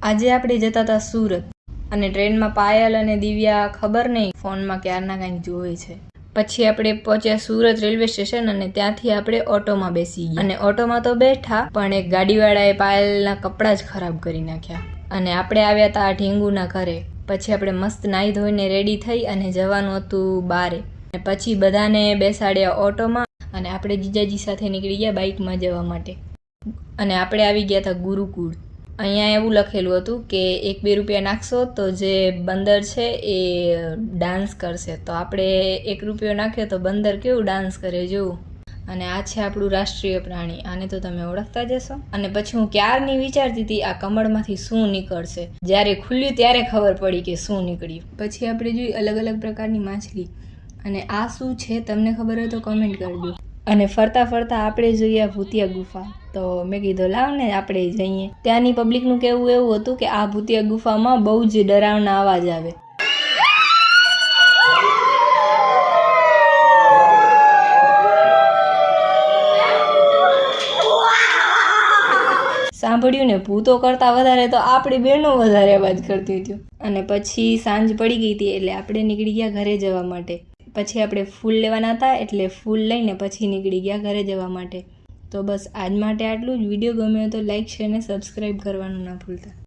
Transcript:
આજે આપણે જતા હતા સુરત અને ટ્રેનમાં પાયલ અને દિવ્યા ખબર નહીં ફોનમાં ક્યારના કંઈક જોવે છે. પછી આપણે પહોંચ્યા સુરત રેલવે સ્ટેશન અને ત્યાંથી આપણે ઓટોમાં બેસી ગયા અને ઓટોમાં તો બેઠા પણ એક ગાડીવાળાએ પાયલના કપડાં જ ખરાબ કરી નાખ્યા અને આપણે આવ્યા હતા ઢીંગુના ઘરે. પછી આપણે મસ્ત નાહી ધોઈને રેડી થઈ અને જવાનું હતું બારે. પછી બધાને બેસાડ્યા ઓટોમાં અને આપણે જીજાજી સાથે નીકળી ગયા બાઇકમાં જવા માટે. અને આપણે આવી ગયા હતા ગુરુકુળ. અહીંયા એવું લખેલું હતું કે 1-2 રૂપિયા નાખશો તો જે બંદર છે એ ડાન્સ કરશે. તો આપણે 1 રૂપિયો નાખ્યો તો બંદર કેવું ડાન્સ કરે જોવું. અને આ છે આપણું રાષ્ટ્રીય પ્રાણી. આને તો તમે ઓળખતા જ હશો. અને પછી હું ક્યારની વિચારતી હતી આ કમળમાંથી શું નીકળશે. જ્યારે ખુલ્યું ત્યારે ખબર પડી કે શું નીકળ્યું. પછી આપણે જોઈ અલગ અલગ પ્રકારની માછલી. અને આ શું છે તમને ખબર હોય તો કમેન્ટ કરજો. અને ફરતા ફરતા આપણે જોઈએ ભૂતિયા ગુફા. તો મેં કીધું લાવ ને આપણે જઈએ. ત્યાંની પબ્લિકનું કહેવું એવું હતું કે આ ભૂતિયા ગુફામાં બહુ જ ડરાવના અવાજ આવે. સાંભળ્યું ને, ભૂતો કરતાં વધારે તો આપણી બહેનો વધારે અવાજ કરતી હતી. અને પછી સાંજ પડી ગઈ હતી એટલે આપણે નીકળી ગયા ઘરે જવા માટે. પછી આપણે ફૂલ લેવાના હતા એટલે ફૂલ લઈને પછી નીકળી ગયા ઘરે જવા માટે. તો બસ આજ માટે આટલું જ. વિડીયો ગમ્યો તો લાઈક, શેર અને સબસ્ક્રાઈબ કરવાનું ના ભૂલતા.